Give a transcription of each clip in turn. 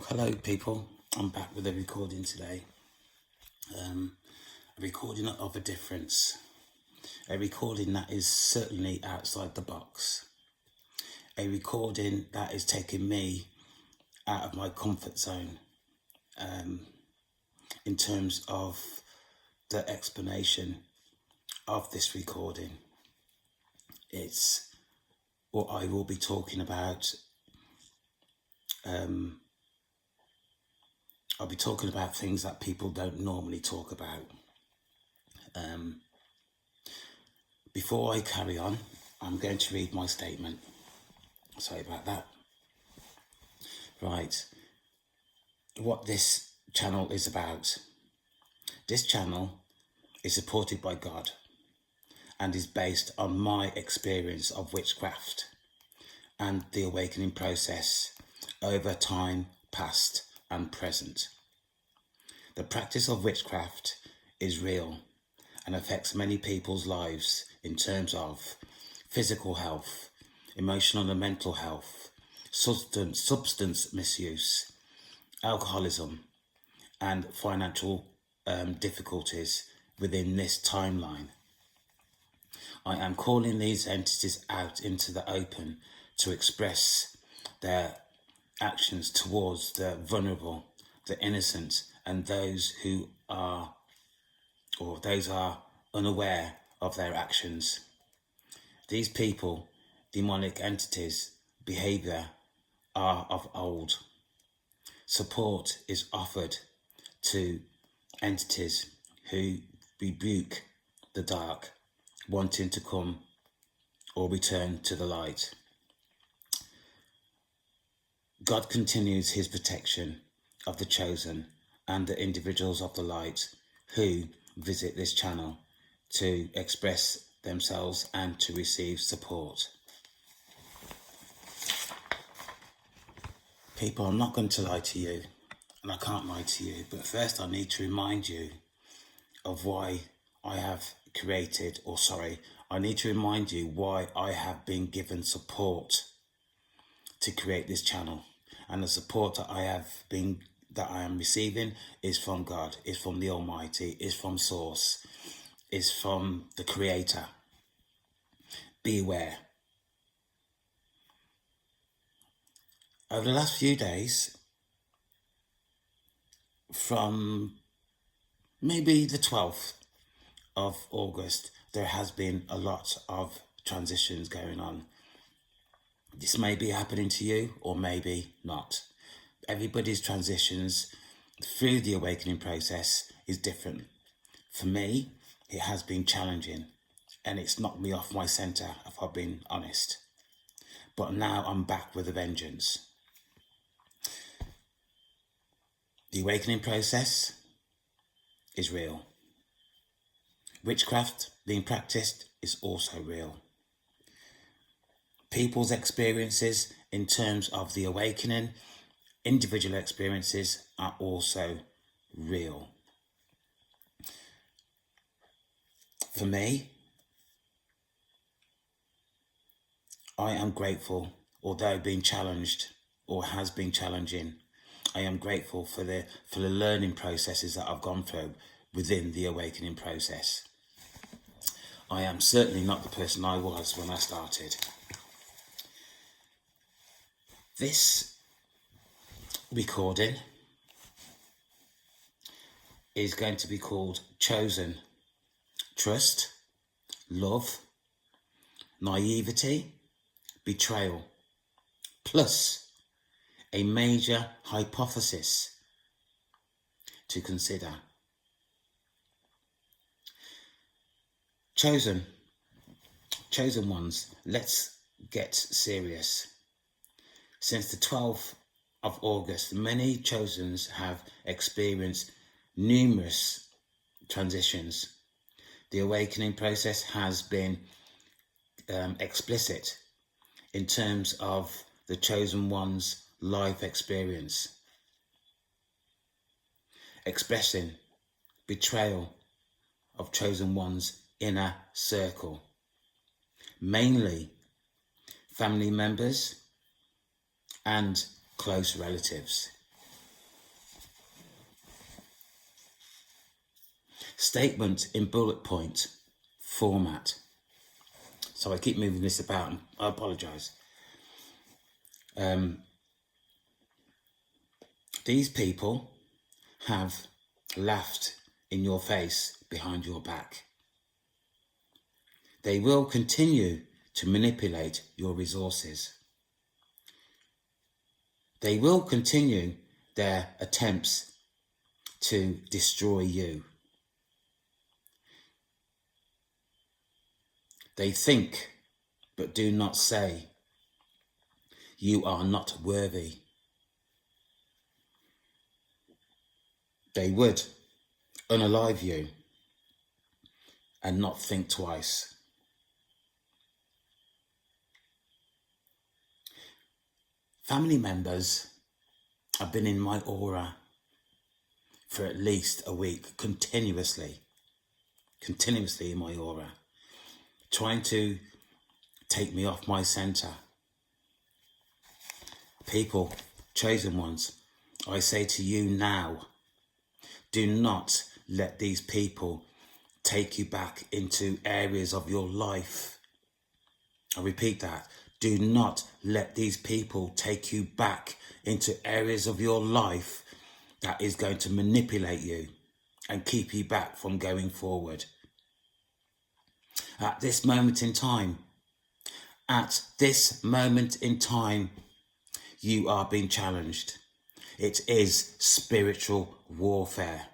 Hello people, I'm back with a recording today. A recording of a difference. A recording that is certainly outside the box. A recording that is taking me out of my comfort zone in terms of the explanation of this recording. It's what I will be talking about. I'll be talking about things that people don't normally talk about. Before I carry on, I'm going to read my statement. Sorry about that. Right. What this channel is about. This channel is supported by God and is based on my experience of witchcraft and the awakening process over time past and present. The practice of witchcraft is real and affects many people's lives in terms of physical health, emotional and mental health, substance misuse, alcoholism, and financial difficulties within this timeline. I am calling these entities out into the open to express their actions towards the vulnerable, the innocent, and those who are unaware of their actions. These people, demonic entities, behavior are of old. Support is offered to entities who rebuke the dark, wanting to come or return to the light. God continues his protection of the chosen and the individuals of the light who visit this channel to express themselves and to receive support. People, I'm not going to lie to you, and I can't lie to you, but first I need to remind you of why I have created, I need to remind you why I have been given support to create this channel. And the support that I am receiving is from God, is from the Almighty, is from Source, is from the Creator. Beware. Over the last few days, from maybe the 12th of August, there has been a lot of transitions going on. This may be happening to you or maybe not. Everybody's transitions through the awakening process is different. For me, it has been challenging and it's knocked me off my centre, if I've been honest. But now I'm back with a vengeance. The awakening process is real. Witchcraft being practiced is also real. People's experiences in terms of the awakening, individual experiences are also real. For me, I am grateful, although being challenged or has been challenging, I am grateful for the learning processes that I've gone through within the awakening process. I am certainly not the person I was when I started. This recording is going to be called Chosen, Trust, Love, Naivety, Betrayal, plus a major hypothesis to consider. Chosen ones, let's get serious. Since the 12th of August, many chosens have experienced numerous transitions. The awakening process has been explicit in terms of the chosen one's life experience, expressing betrayal of chosen one's inner circle, mainly family members and close relatives. Statement in bullet point format. So I keep moving this about and I apologise. These people have laughed in your face behind your back. They will continue to manipulate your resources. They will continue their attempts to destroy you. They think, but do not say, you are not worthy. They would unalive you and not think twice. Family members have been in my aura for at least a week, continuously in my aura, trying to take me off my centre. People, chosen ones, I say to you now, do not let these people take you back into areas of your life. I repeat that. Do not let these people take you back into areas of your life that is going to manipulate you and keep you back from going forward. At this moment in time, you are being challenged. It is spiritual warfare.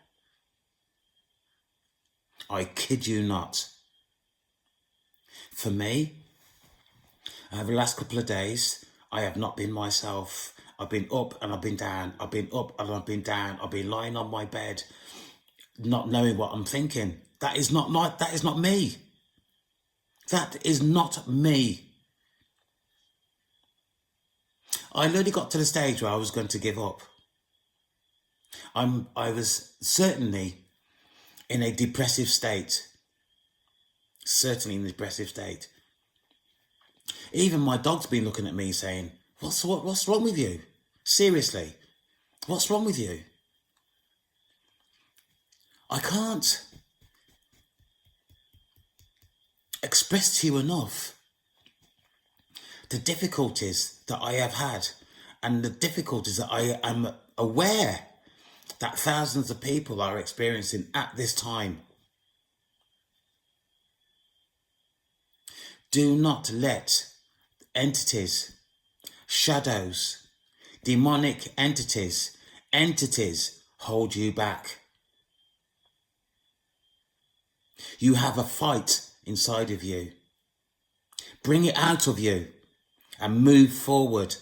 I kid you not. For me, over the last couple of days, I have not been myself. I've been up and I've been down. I've been up and I've been down. I've been lying on my bed, not knowing what I'm thinking. That is not me. That is not me. I literally got to the stage where I was going to give up. I was certainly in a depressive state. Even my dog's been looking at me saying, what's wrong with you? Seriously, what's wrong with you? I can't express to you enough the difficulties that I have had and the difficulties that I am aware that thousands of people are experiencing at this time. Do not let entities, shadows, demonic entities hold you back. You have a fight inside of you. Bring it out of you and move forward.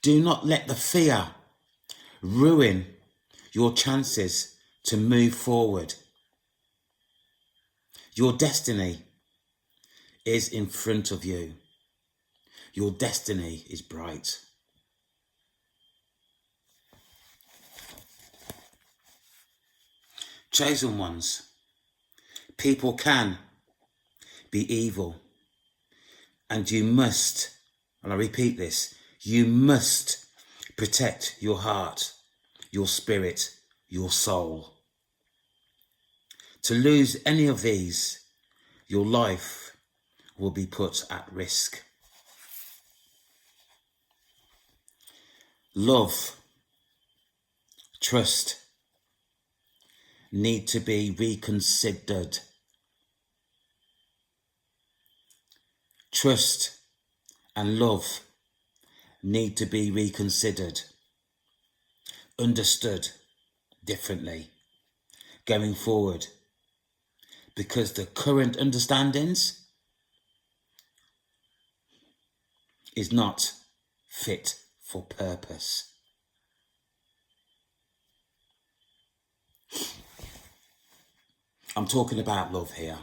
Do not let the fear ruin your chances to move forward. Your destiny is in front of you. Your destiny is bright. Chosen ones, people can be evil, and you must, and I repeat this, you must protect your heart, your spirit, your soul. To lose any of these, your life will be put at risk. Love, trust need to be reconsidered. Trust and love need to be reconsidered, understood differently going forward, because the current understandings is not fit for purpose. I'm talking about love here.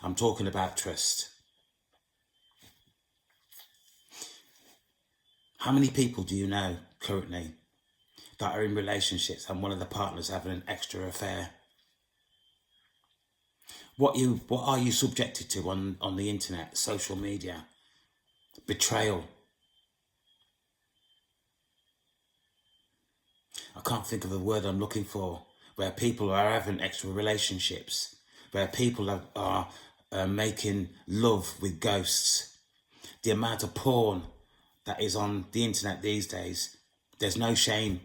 I'm talking about trust. How many people do you know currently that are in relationships and one of the partners having an extra affair? What are you subjected to on the internet, social media? Betrayal. I can't think of the word I'm looking for, where people are having extra relationships, where people are making love with ghosts. The amount of porn that is on the internet these days, there's no shame.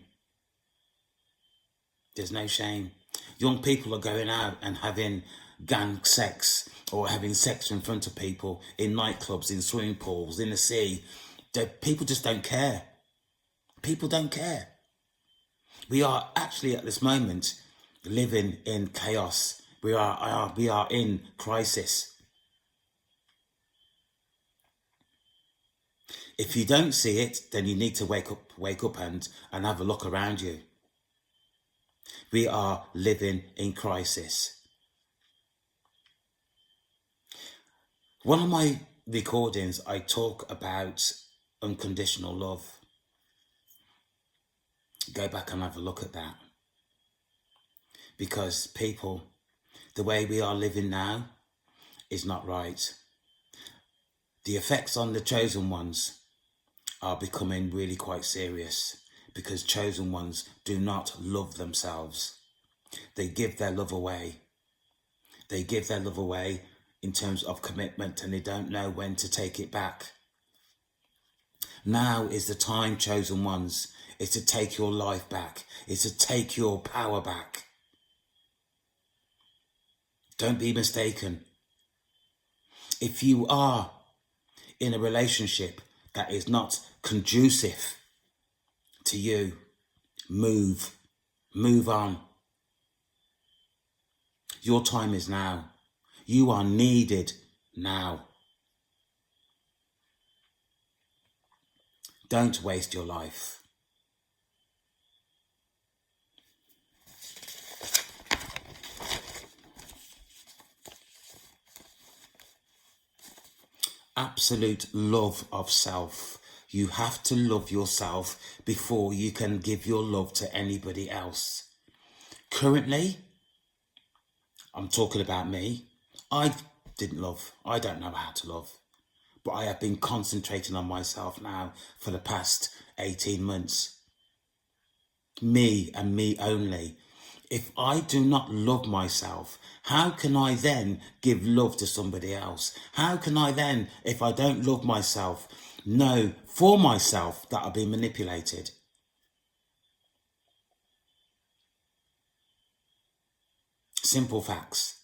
There's no shame. Young people are going out and having gang sex or having sex in front of people in nightclubs, in swimming pools, in the sea. People just don't care. People don't care. We are actually at this moment living in chaos. We are in crisis. If you don't see it, then you need to wake up and have a look around you. We are living in crisis. One of my recordings, I talk about unconditional love. Go back and have a look at that. Because people, the way we are living now is not right. The effects on the chosen ones are becoming really quite serious, because chosen ones do not love themselves. They give their love away. They give their love away in terms of commitment, and they don't know when to take it back. Now is the time, chosen ones, is to take your life back. Is to take your power back. Don't be mistaken. If you are in a relationship that is not conducive to you, move on. Your time is now. You are needed now. Don't waste your life. Absolute love of self. You have to love yourself before you can give your love to anybody else. Currently, I'm talking about me. I don't know how to love. But I have been concentrating on myself now for the past 18 months. Me and me only. If I do not love myself, how can I then give love to somebody else? How can I then, if I don't love myself, know for myself that I've been manipulated? Simple facts.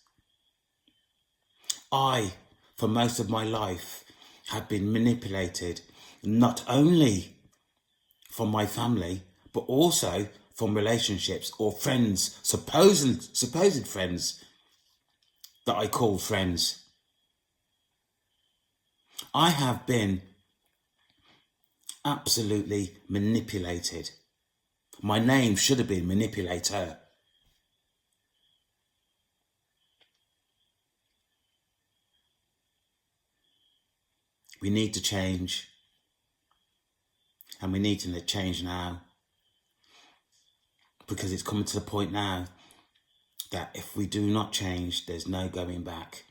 I, for most of my life, have been manipulated, not only from my family, but also from relationships or friends, supposed friends that I call friends. I have been absolutely manipulated. My name should have been Manipulator. We need to change. And we need to change now. Because it's coming to the point now that if we do not change, there's no going back.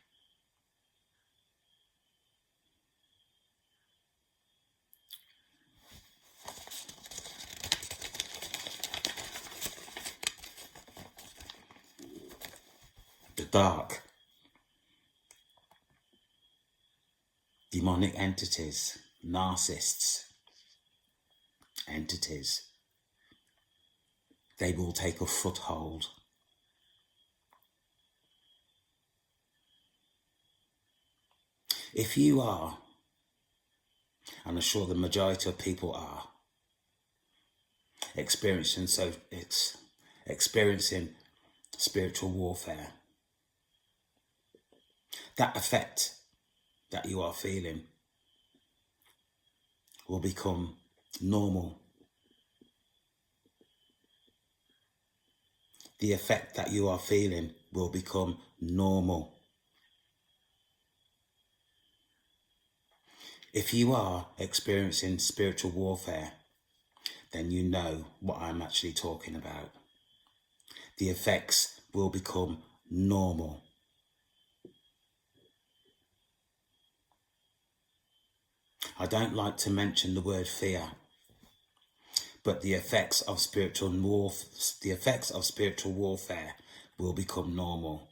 The dark, demonic entities, narcissists, entities, they will take a foothold. If you are, and I'm sure the majority of people are, experiencing spiritual warfare, that effect that you are feeling will become normal. The effect that you are feeling will become normal. If you are experiencing spiritual warfare, then you know what I'm actually talking about. The effects will become normal. I don't like to mention the word fear, but the effects of spiritual warfare will become normal.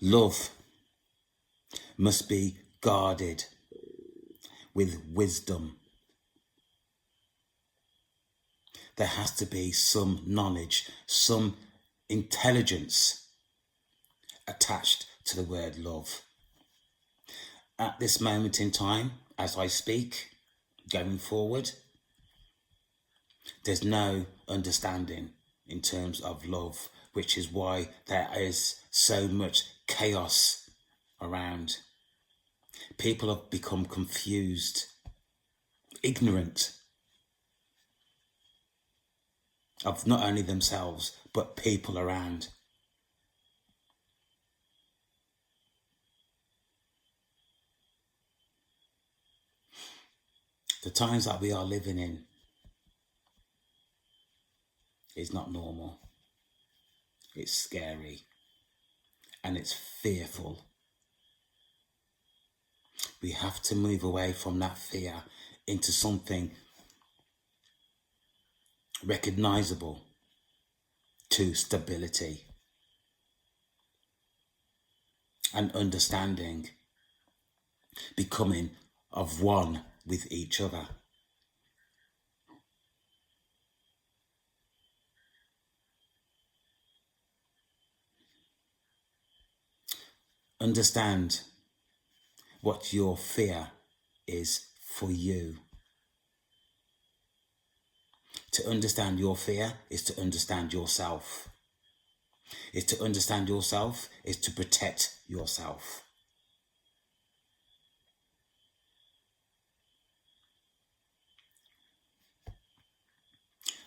Love must be guarded with wisdom. There has to be some knowledge, some intelligence attached to the word love. At this moment in time, as I speak, going forward, there's no understanding in terms of love, which is why there is so much chaos around. People have become confused, ignorant of not only themselves, but people around. The times that we are living in is not normal. It's scary and it's fearful. We have to move away from that fear into something recognizable to stability and understanding, becoming of one with each other. Understand what your fear is for you. To understand your fear is to understand yourself. Is to understand yourself is to protect yourself.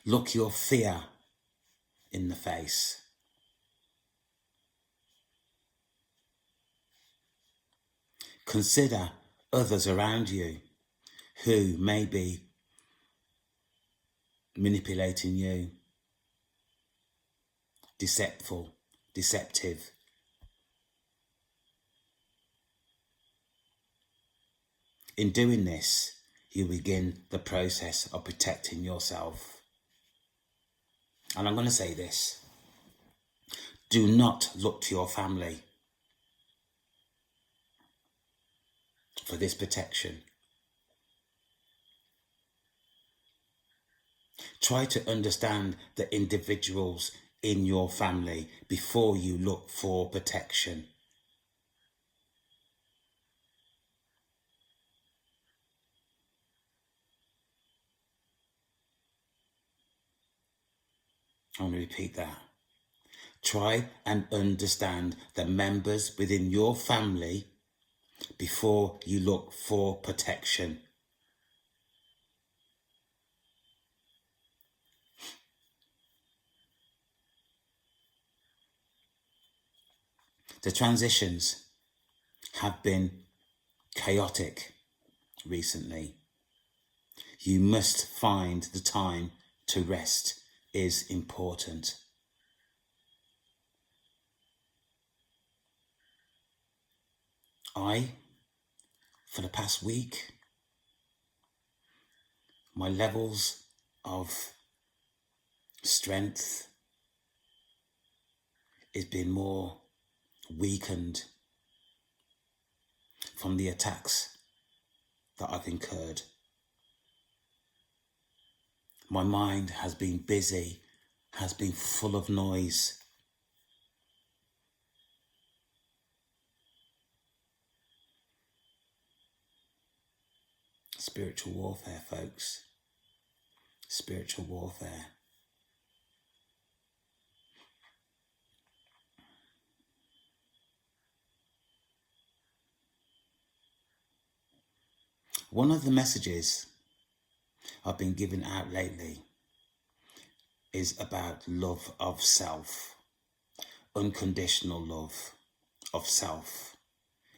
Look your fear in the face. Consider others around you who may be manipulating you, deceptive. In doing this, you begin the process of protecting yourself. And I'm going to say this. Do not look to your family for this protection. Try to understand the individuals in your family before you look for protection. I'm going to repeat that. Try and understand the members within your family before you look for protection. The transitions have been chaotic recently. You must find the time to rest is important. For the past week, my levels of strength is been more weakened from the attacks that I've incurred. My mind has been busy, has been full of noise. Spiritual warfare, folks. Spiritual warfare. One of the messages I've been giving out lately is about love of self. Unconditional love of self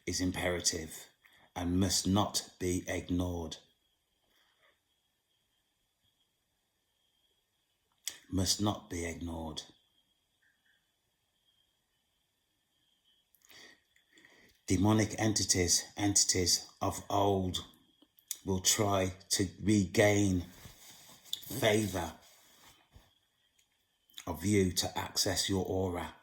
is imperative and must not be ignored. Must not be ignored. Demonic entities of old will try to regain favour of you to access your aura.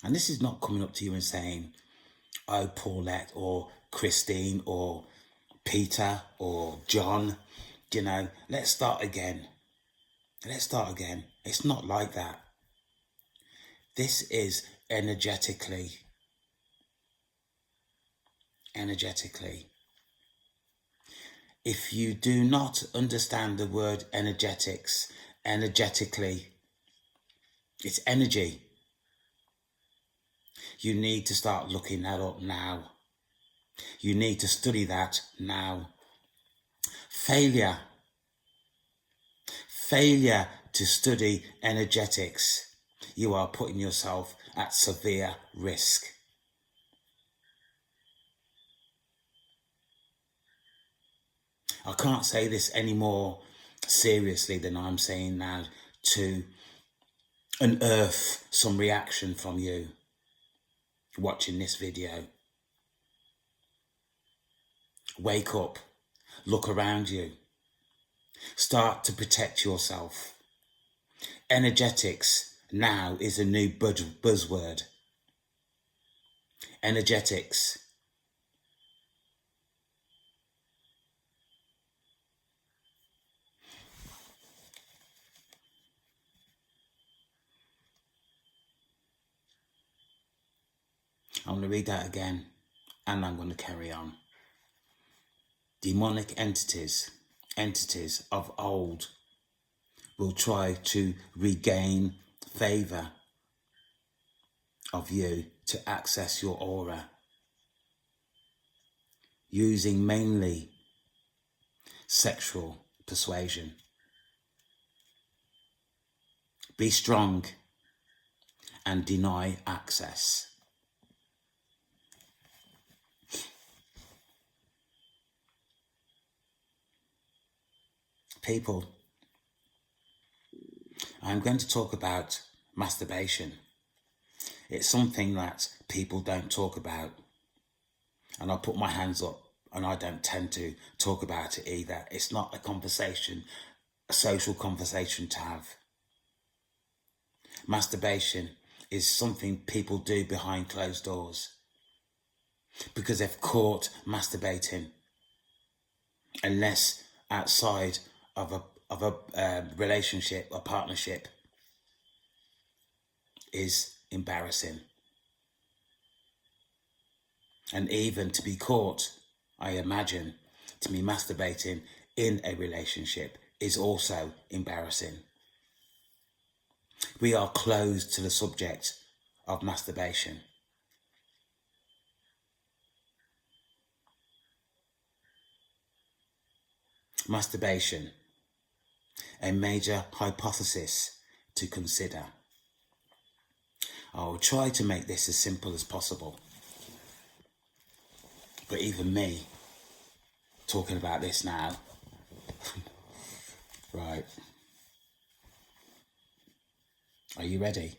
And this is not coming up to you and saying, oh, Paulette or Christine or Peter or John, you know, let's start again. Let's start again. It's not like that. This is energetically. If you do not understand the word energetically, it's energy. You need to start looking that up now. You need to study that now. Failure to study energetics, you are putting yourself at severe risk. I can't say this any more seriously than I'm saying now to unearth some reaction from you watching this video. Wake up, look around you, start to protect yourself. Energetics now is a new buzzword. Energetics. I'm going to read that again and I'm going to carry on. Demonic entities of old will try to regain favour of you to access your aura, using mainly sexual persuasion. Be strong and deny access. People, I'm going to talk about masturbation. It's something that people don't talk about. And I'll put my hands up, and I don't tend to talk about it either. It's not a conversation, a social conversation to have. Masturbation is something people do behind closed doors because they've caught masturbating, unless outside of a relationship or partnership is embarrassing. And even to be caught, I imagine, to be masturbating in a relationship is also embarrassing. We are closed to the subject of masturbation. Masturbation, a major hypothesis to consider. I will try to make this as simple as possible. But even me, talking about this now, right. Are you ready?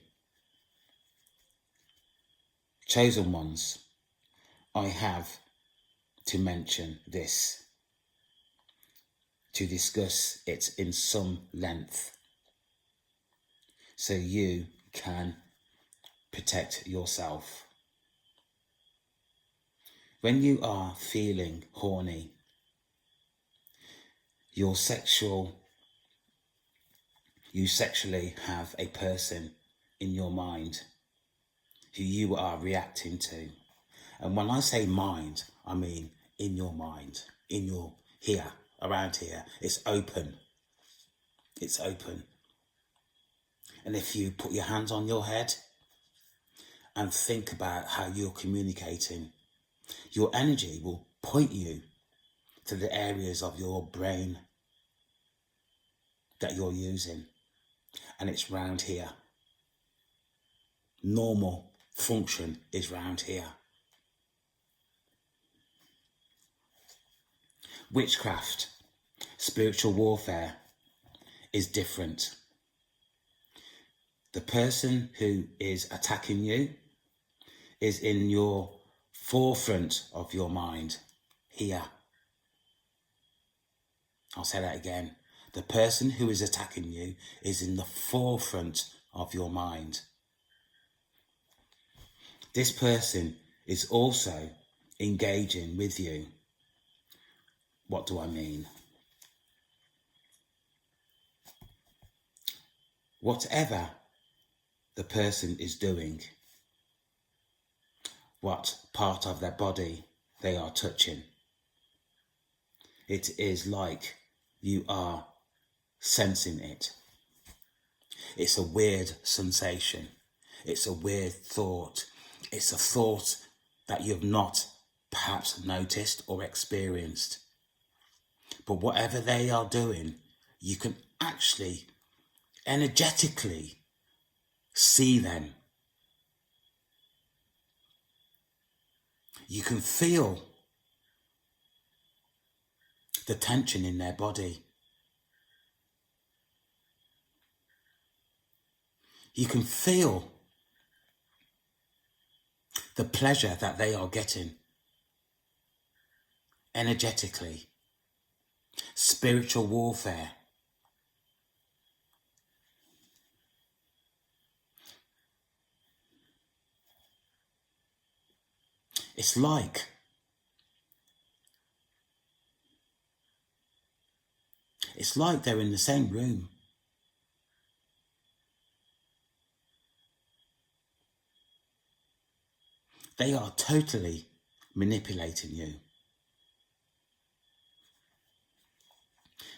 Chosen ones, I have to mention this, to discuss it in some length, so you can protect yourself. When you are feeling horny, you sexually have a person in your mind who you are reacting to. And when I say mind, I mean in your mind, in your here, around here. It's open. It's open. And if you put your hands on your head and think about how you're communicating, your energy will point you to the areas of your brain that you're using. And it's round here. Normal function is round here. Witchcraft, spiritual warfare is different. The person who is attacking you is in your forefront of your mind, here. I'll say that again. The person who is attacking you is in the forefront of your mind. This person is also engaging with you. What do I mean? Whatever the person is doing, what part of their body they are touching, it is like you are sensing it. It's a weird sensation. It's a weird thought. It's a thought that you've not perhaps noticed or experienced. But whatever they are doing, you can actually energetically see them. You can feel the tension in their body. You can feel the pleasure that they are getting energetically. Spiritual warfare. It's like they're in the same room. They are totally manipulating you.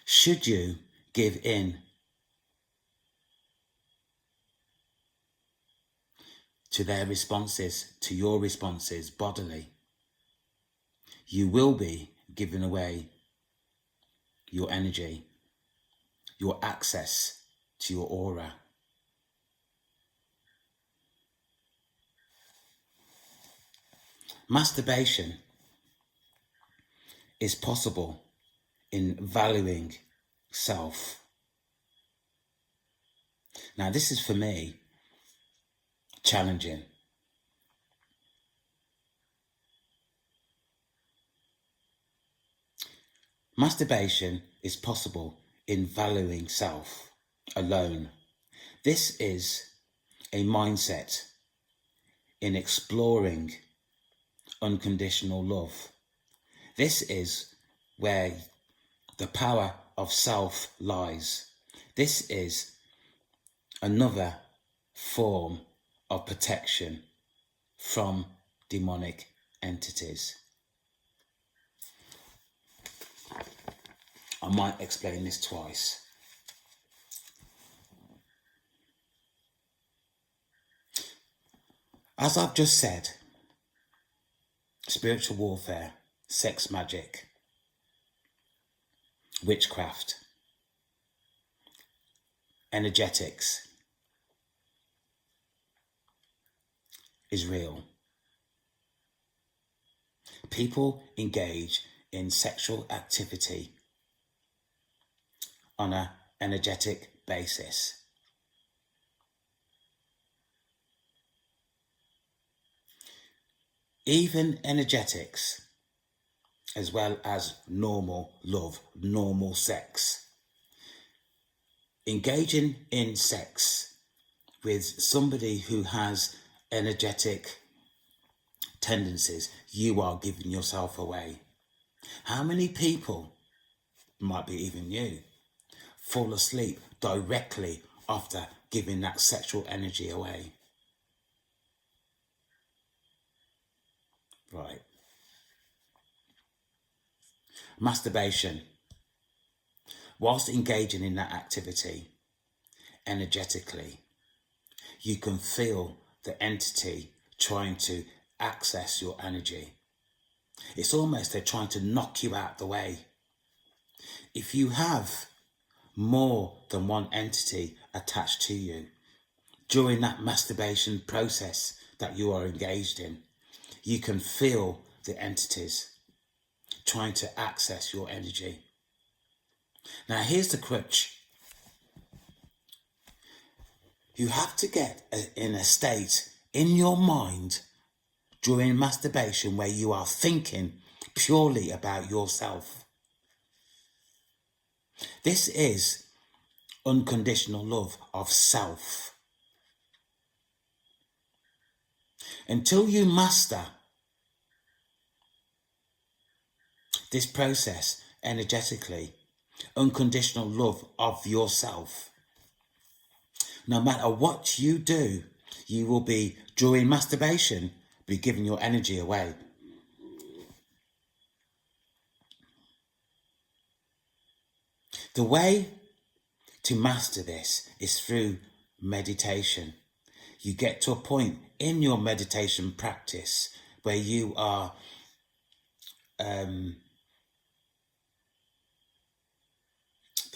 Should you give in to their responses, to your responses bodily, you will be giving away your energy, your access to your aura. Masturbation is possible in valuing self. Now, this is for me challenging. Masturbation is possible in valuing self alone. This is a mindset in exploring unconditional love. This is where the power of self lies. This is another form of protection from demonic entities. I might explain this twice. As I've just said, spiritual warfare, sex magic, witchcraft, energetics is real. People engage in sexual activity on an energetic basis. Even energetics, as well as normal love, normal sex. Engaging in sex with somebody who has energetic tendencies, you are giving yourself away. How many people, might be even you, fall asleep directly after giving that sexual energy away? Right. Masturbation. Whilst engaging in that activity energetically, you can feel the entity trying to access your energy. It's almost they're trying to knock you out the way. If you have more than one entity attached to you during that masturbation process that you are engaged in, you can feel the entities trying to access your energy. Now, here's the crutch. You have to get in a state in your mind during masturbation where you are thinking purely about yourself. This is unconditional love of self. Until you master this process energetically, unconditional love of yourself, no matter what you do, you will be, during masturbation, be giving your energy away. The way to master this is through meditation. You get to a point in your meditation practice where you are the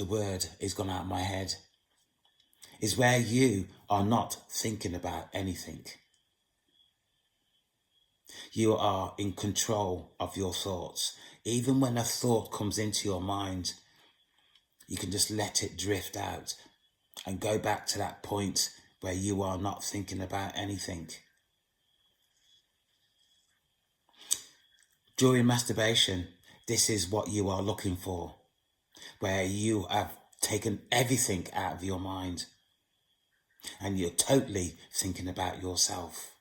word is gone out of my head, is where you are not thinking about anything. You are in control of your thoughts. Even when a thought comes into your mind, you can just let it drift out and go back to that point where you are not thinking about anything. During masturbation, this is what you are looking for, where you have taken everything out of your mind and you're totally thinking about yourself.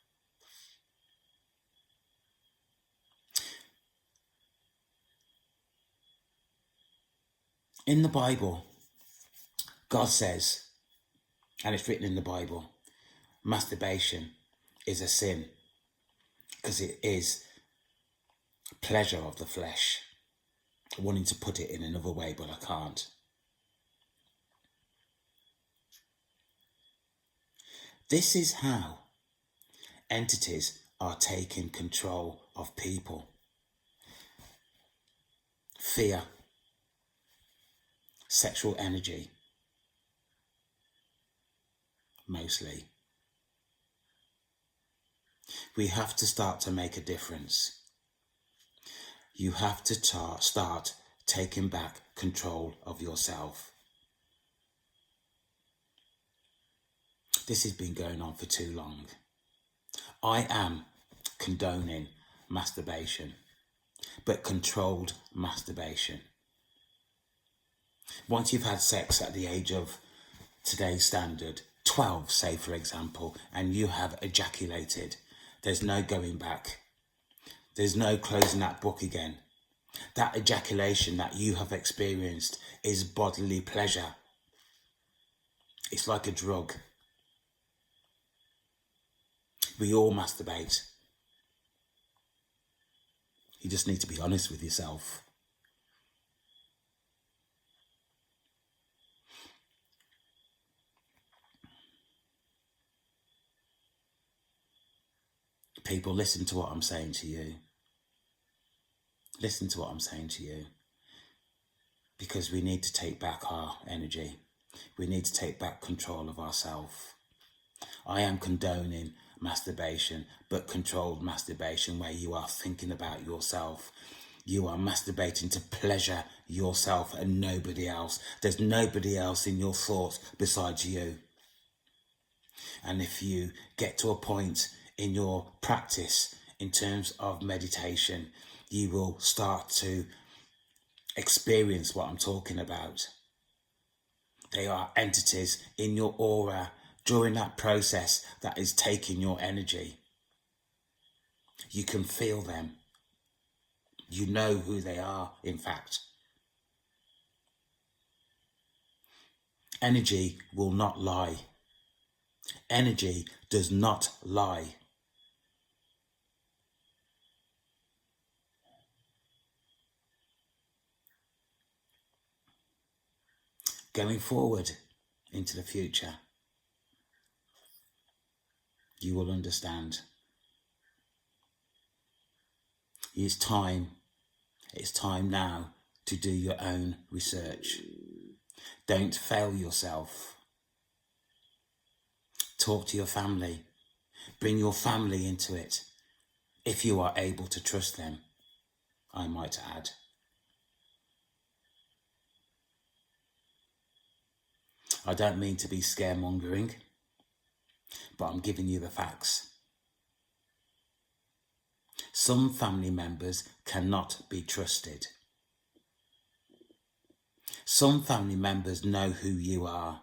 In the Bible, God says, and it's written in the Bible, masturbation is a sin because it is pleasure of the flesh. I'm wanting to put it in another way, but I can't. This is how entities are taking control of people. Fear, sexual energy, mostly. We have to start to make a difference. You have to start taking back control of yourself. This has been going on for too long. I am condoning masturbation, but controlled masturbation. Once you've had sex at the age of today's standard, 12, say for example, and you have ejaculated, there's no going back. There's no closing that book again. That ejaculation that you have experienced is bodily pleasure. It's like a drug. We all masturbate. You just need to be honest with yourself. People, listen to what I'm saying to you. Listen to what I'm saying to you. Because we need to take back our energy. We need to take back control of ourselves. I am condoning masturbation, but controlled masturbation where you are thinking about yourself. You are masturbating to pleasure yourself and nobody else. There's nobody else in your thoughts besides you. And if you get to a point in your practice in terms of meditation, you will start to experience what I'm talking about. They are entities in your aura during that process that is taking your energy. You can feel them. You know who they are, in fact. Energy will not lie. Energy does not lie. Going forward into the future, you will understand. It's time now to do your own research. Don't fail yourself. Talk to your family. Bring your family into it. If you are able to trust them, I might add. I don't mean to be scaremongering, but I'm giving you the facts. Some family members cannot be trusted. Some family members know who you are.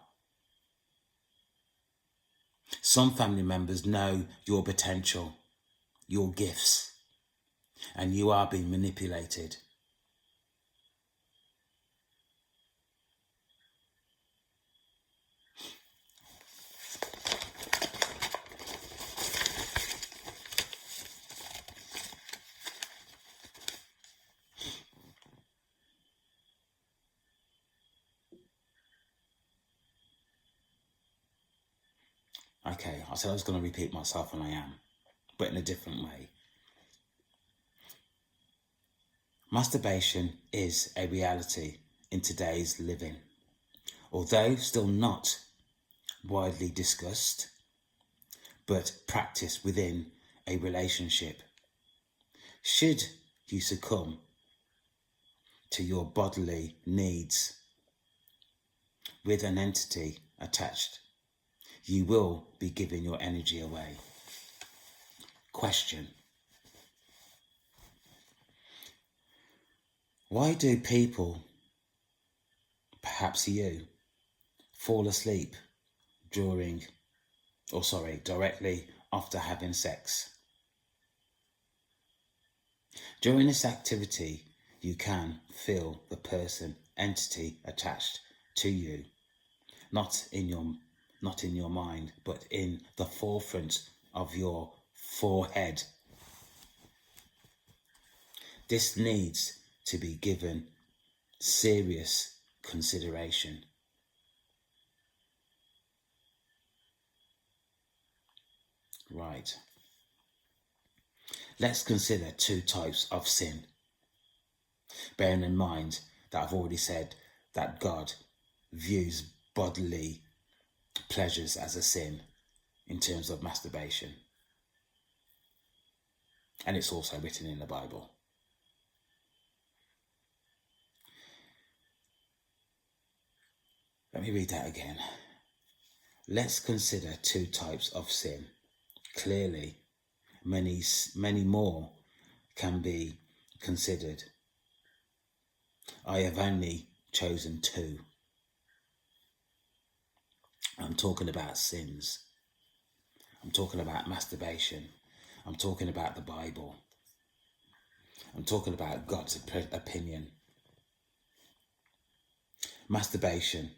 Some family members know your potential, your gifts, and you are being manipulated. Okay, I said I was going to repeat myself, and I am, but in a different way. Masturbation is a reality in today's living. Although still not widely discussed, but practiced within a relationship. Should you succumb to your bodily needs with an entity attached, you will be giving your energy away. Question: why do people, perhaps you, fall asleep directly after having sex? During this activity, you can feel the entity attached to you, not in your mind, but in the forefront of your forehead. This needs to be given serious consideration. Right. Let's consider two types of sin. Bearing in mind that I've already said that God views bodily pleasures as a sin in terms of masturbation. And it's also written in the Bible. Let me read that again. Let's consider two types of sin. Clearly, many more can be considered. I have only chosen two. I'm talking about sins. I'm talking about masturbation. I'm talking about the Bible. I'm talking about God's opinion. Masturbation,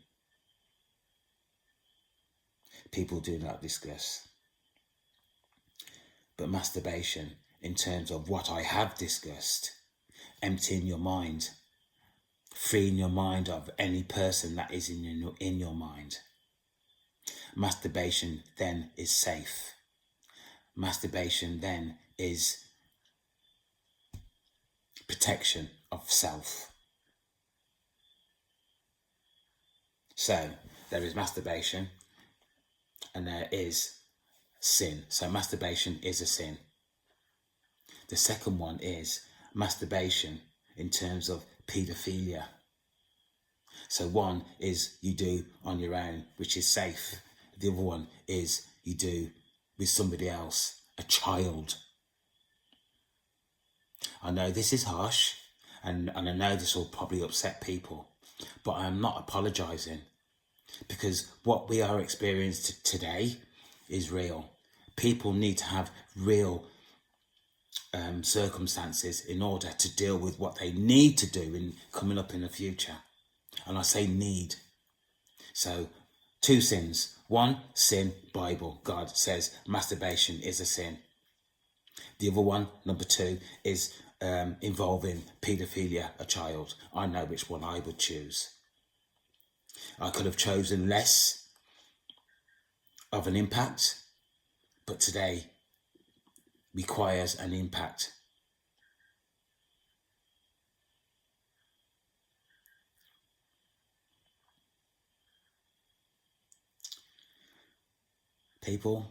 people do not discuss. But masturbation, in terms of what I have discussed, emptying your mind, freeing your mind of any person that is in your mind. Masturbation then is safe. Masturbation then is protection of self. So there is masturbation and there is sin. So masturbation is a sin. The second one is masturbation in terms of paedophilia. So one is you do on your own, which is safe. The other one is you do with somebody else, a child. I know this is harsh, and I know this will probably upset people, but I'm not apologising, because what we are experiencing today is real. People need to have real circumstances in order to deal with what they need to do in coming up in the future. And I say need. So two sins. One, sin, Bible. God says masturbation is a sin. The other one, number two, is involving paedophilia, a child. I know which one I would choose. I could have chosen less of an impact, but today requires an impact. People,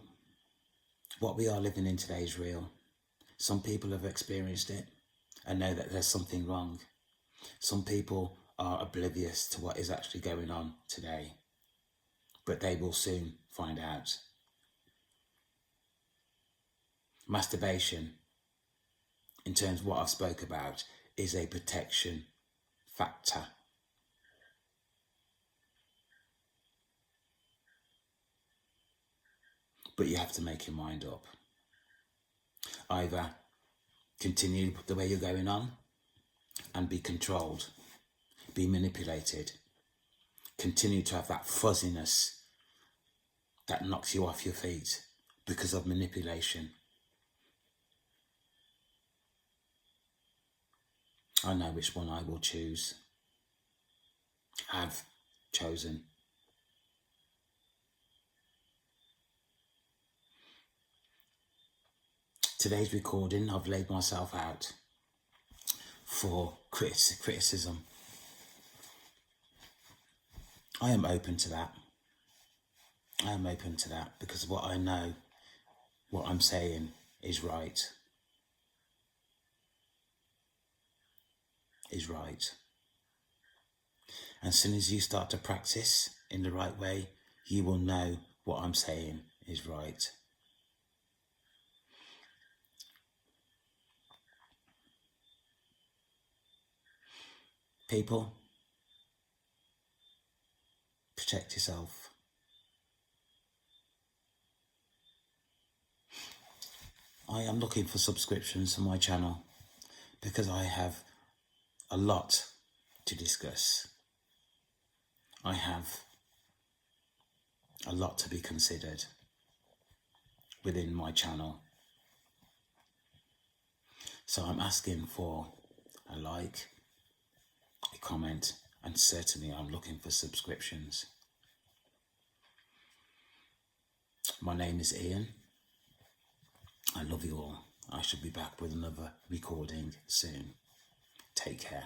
what we are living in today is real. Some people have experienced it and know that there's something wrong. Some people are oblivious to what is actually going on today, but they will soon find out. Masturbation, in terms of what I've spoke about, is a protection factor. But you have to make your mind up. Either continue the way you're going on and be controlled, be manipulated, continue to have that fuzziness that knocks you off your feet because of manipulation. I know which one I will choose, have chosen. Today's recording, I've laid myself out for criticism. I am open to that. I am open to that because what I know, what I'm saying is right. Is right. And as soon as you start to practice in the right way, you will know what I'm saying is right. People, protect yourself. I am looking for subscriptions to my channel because I have a lot to discuss. I have a lot to be considered within my channel. So I'm asking for a like, a comment, and certainly I'm looking for subscriptions. My name is Ian. I love you all. I shall be back with another recording soon. Take care.